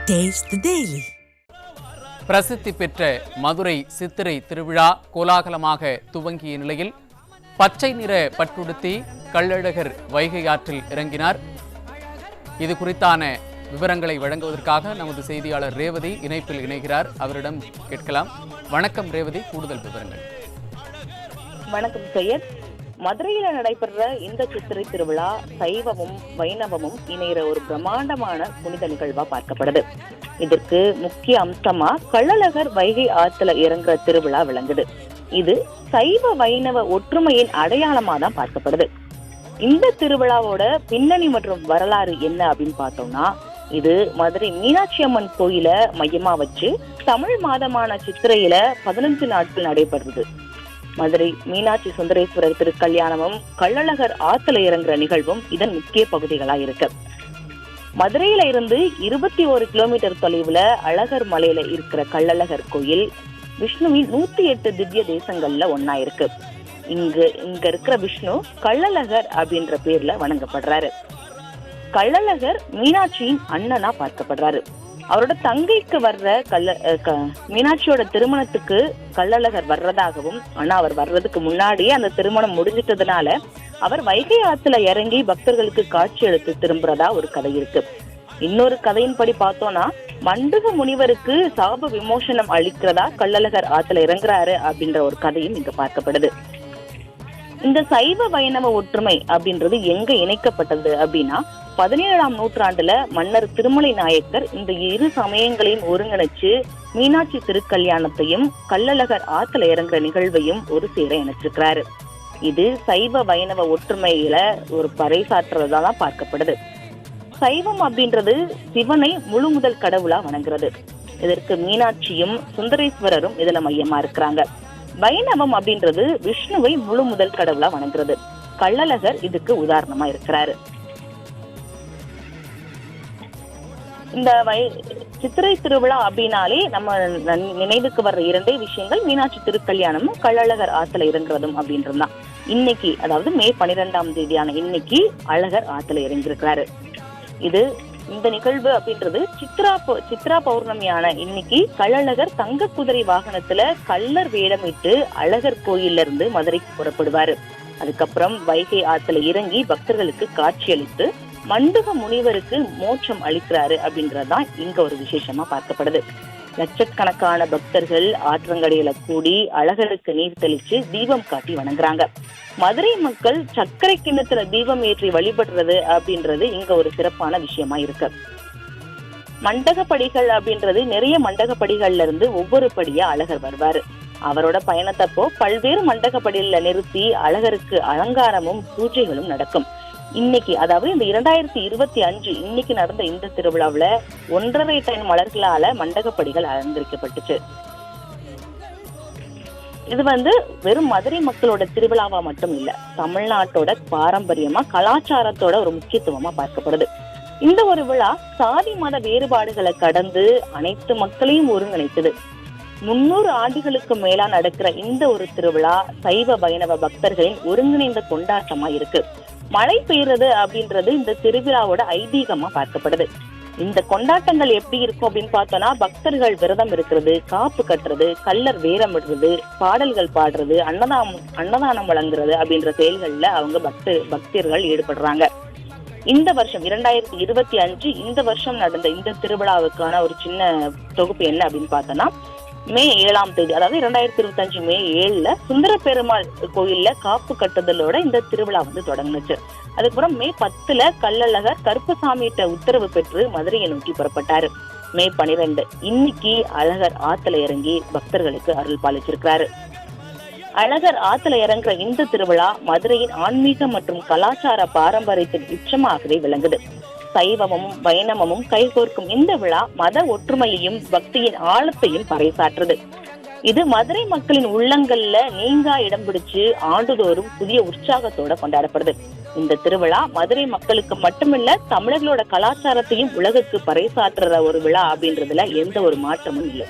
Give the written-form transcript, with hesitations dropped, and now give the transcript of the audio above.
Taste the Daily. பிரசித்தி பெற்ற மதுரை சித்திரை திருவிழா கோலாகலமாக துவங்கிய நிலையில் பச்சை நிற பட்டுடுத்தி கள்ளழகர் வைகை ஆற்றில் இறங்கினார். இது குறித்தான விவரங்களை வழங்குவதற்காக நமது செய்தியாளர் ரேவதி இணைப்பில் இணைகிறார். அவரிடம் கேட்கலாம். வணக்கம் ரேவதி, கூடுதல் விவரங்கள். வணக்கம் சையத். மதுரையில நடைபெற இந்த சித்திரை திருவிழா சைவமும் வைணவமும் இணைகிற ஒரு பிரம்மாண்டமான புனித நிகழ்வா பார்க்கப்படுது. இதற்கு முக்கிய அம்சமா கள்ளழகர் வைகை ஆத்துல இறங்குற திருவிழா விளங்குது. இது சைவ வைணவ ஒற்றுமையின் அடையாளமா தான் பார்க்கப்படுது. இந்த திருவிழாவோட பின்னணி மற்றும் வரலாறு என்ன அப்படின்னு பார்த்தோம்னா, இது மதுரை மீனாட்சி அம்மன் கோயில மையமா வச்சு தமிழ் மாதமான சித்திரையில 15 நாட்கள் நடைபெறுது. மதுரை மீனாட்சி சுந்தரேஸ்வரர் திருக்கல்யாணமும் கள்ளழகர் ஆத்துல இறங்குற நிகழ்வும் இதன் முக்கிய பகுதிகளா இருக்கு. மதுரையில இருந்து 21 கிலோமீட்டர் தொலைவுல அழகர் மலையில இருக்கிற கள்ளழகர் கோயில் விஷ்ணுவின் 108 திவ்ய தேசங்கள்ல ஒன்னா இருக்கு. இங்க இருக்கிற விஷ்ணு கள்ளழகர் அப்படின்ற பேர்ல வணங்கப்படுறாரு. கள்ளழகர் மீனாட்சியின் அண்ணனா பார்க்கப்படுறாரு. அவரோட தங்கைக்கு வர்ற மீனாட்சியோட திருமணத்துக்கு கள்ளழகர் வர்றதாகவும், ஆனா அவர் வர்றதுக்கு முன்னாடியே அந்த திருமணம் முடிஞ்சிட்டதுனால அவர் வைகை ஆத்துல இறங்கி பக்தர்களுக்கு காட்சி அளித்து திரும்புறதா ஒரு கதை இருக்கு. இன்னொரு கதையின்படி பார்த்தோம்னா, மண்டக முனிவருக்கு சாப விமோசனம் அளிக்கிறதா கள்ளழகர் ஆத்துல இறங்குறாரு அப்படின்ற ஒரு கதையும் இங்க பார்க்கப்படுது. இந்த சைவ வைணவ ஒற்றுமை அப்படின்றது எங்க இணைக்கப்பட்டது அப்படின்னா, 17ஆம் நூற்றாண்டுல மன்னர் திருமலை நாயக்கர் இந்த இரு சமயங்களையும் ஒருங்கிணைச்சு மீனாட்சி திருக்கல்யாணத்தையும் கள்ளழகர் ஆத்துல இறங்குற நிகழ்வையும் ஒரு சேர இணைச்சிருக்கிறாரு. இது சைவ வைணவ ஒற்றுமையில ஒரு பறைசாற்றுறதான் பார்க்கப்படுது. சைவம் அப்படின்றது சிவனை முழு முதல் கடவுளா வணங்குறது. இதற்கு மீனாட்சியும் சுந்தரேஸ்வரரும் இதுல மையமா இருக்கிறாங்க. வைணவம் அப்படின்றது விஷ்ணுவை முழு முதல் கடவுளா வணங்குறது. கள்ளழகர் இதுக்கு உதாரணமா இருக்கிறாரு. இந்த சித்திரை திருவிழா அப்படின்னாலே நம்ம நினைவுக்கு வர்ற இரண்டே விஷயங்கள் மீனாட்சி திருக்கல்யாணமும் கள்ளழகர் ஆத்துல இறங்குறதும் அப்படின்றதுதான். இன்னைக்கு, அதாவது மே 12ஆம் தேதியான இன்னைக்கு அழகர் ஆத்துல இறங்கியிருக்கிறாரு. இந்த நிகழ்வு அப்படின்றது சித்ரா பௌர்ணமியான இன்னைக்கு கள்ளழகர் தங்க குதிரை வாகனத்துல கள்ளர் வேடமிட்டு அழகர் கோயில்ல இருந்து மதுரைக்கு புறப்படுவாரு. அதுக்கப்புறம் வைகை ஆத்துல இறங்கி பக்தர்களுக்கு காட்சி அளித்து மண்டக முனிவருக்கு மோட்சம் அளிக்கிறாரு அப்படின்றதுதான் இங்க ஒரு விசேஷமா பார்க்கப்படுது. லட்சக்கணக்கான பக்தர்கள் ஆற்றங்கரையில கூடி அழகருக்கு நீர் தெளிச்சு தீபம் காட்டி வணங்குறாங்க. மதுரை மக்கள் சர்க்கரை கிண்ணத்துல தீபம் ஏற்றி வழிபடுறது அப்படின்றது இங்க ஒரு சிறப்பான விஷயமா இருக்கு. மண்டகப்படிகள் அப்படின்றது நிறைய மண்டகப்படிகள்ல இருந்து ஒவ்வொரு படியா அழகர் வருவாரு. அவரோட பயணத்தப்போ பல்வேறு மண்டகப்படியில நிறுத்தி அழகருக்கு அலங்காரமும் பூஜைகளும் நடக்கும். இன்னைக்கு, அதாவது இந்த 2025 இன்னைக்கு நடந்த இந்த திருவிழாவுல 1.5 டன் மலர்களால மண்டகப்படிகள் அலங்கரிக்கப்பட்டுச்சு. இது வெறும் மதுரை மக்களோட திருவிழாவா மட்டும் இல்ல, தமிழ்நாட்டோட பாரம்பரியமா கலாச்சாரத்தோட ஒரு முக்கியத்துவமா பார்க்கப்படுது. இந்த ஒரு விழா சாதி மத வேறுபாடுகளை கடந்து அனைத்து மக்களையும் ஒருங்கிணைத்தது. 300 ஆண்டுகளுக்கு மேலா நடக்கிற இந்த ஒரு திருவிழா சைவ வைணவ பக்தர்களின் ஒருங்கிணைந்த கொண்டாட்டமா இருக்கு. மழை பெய்யறது அப்படின்றது இந்த திருவிழாவோட ஐதீகமா பார்க்கப்படுது. இந்த கொண்டாட்டங்கள் எப்படி இருக்கும் அப்படின்னு பார்த்தோம்னா, பக்தர்கள் விரதம் இருக்கிறது, காப்பு கட்டுறது, கள்ளர் வேரமிடுறது, பாடல்கள் பாடுறது, அன்னதானம் வழங்குறது அப்படின்ற செயல்கள்ல அவங்க பக்தர்கள் ஈடுபடுறாங்க. இந்த வருஷம் 2025 இந்த வருஷம் நடந்த இந்த திருவிழாவுக்கான ஒரு சின்ன தொகுப்பு என்ன அப்படின்னு பார்த்தோம்னா, மே 7ஆம் தேதி, அதாவது 2025 மே 7ல சுந்தர பெருமாள் கோயில்ல காப்பு கட்டுதலோட இந்த திருவிழா தொடங்குச்சு. அதுக்கப்புறம் மே 10ல கள்ளழகர் கருப்பசாமியிட்ட உத்தரவு பெற்று மதுரையை நோக்கி புறப்பட்டாரு. மே 12 இன்னைக்கு அழகர் ஆத்துல இறங்கி பக்தர்களுக்கு அருள் பாலிச்சிருக்கிறாரு. அழகர் ஆத்துல இறங்குற இந்த திருவிழா மதுரையின் ஆன்மீக மற்றும் கலாச்சார பாரம்பரியத்தின் உச்சமாகவே விளங்குது. சைவமும் வைணவமும் கைகோர்க்கும் இந்த விழா மத ஒற்றுமையையும் பக்தியின் ஆழத்தையும் பறைசாற்றுது. இது மதுரை மக்களின் உள்ளங்கள்ல நீங்கா இடம் பிடிச்சு ஆண்டுதோறும் புதிய உற்சாகத்தோட கொண்டாடப்படுது. இந்த திருவிழா மதுரை மக்களுக்கு மட்டுமில்ல, தமிழர்களோட கலாச்சாரத்தையும் உலகுக்கு பறைசாற்றுற ஒரு விழா அப்படின்றதுல எந்த ஒரு மாற்றமும் இல்லை.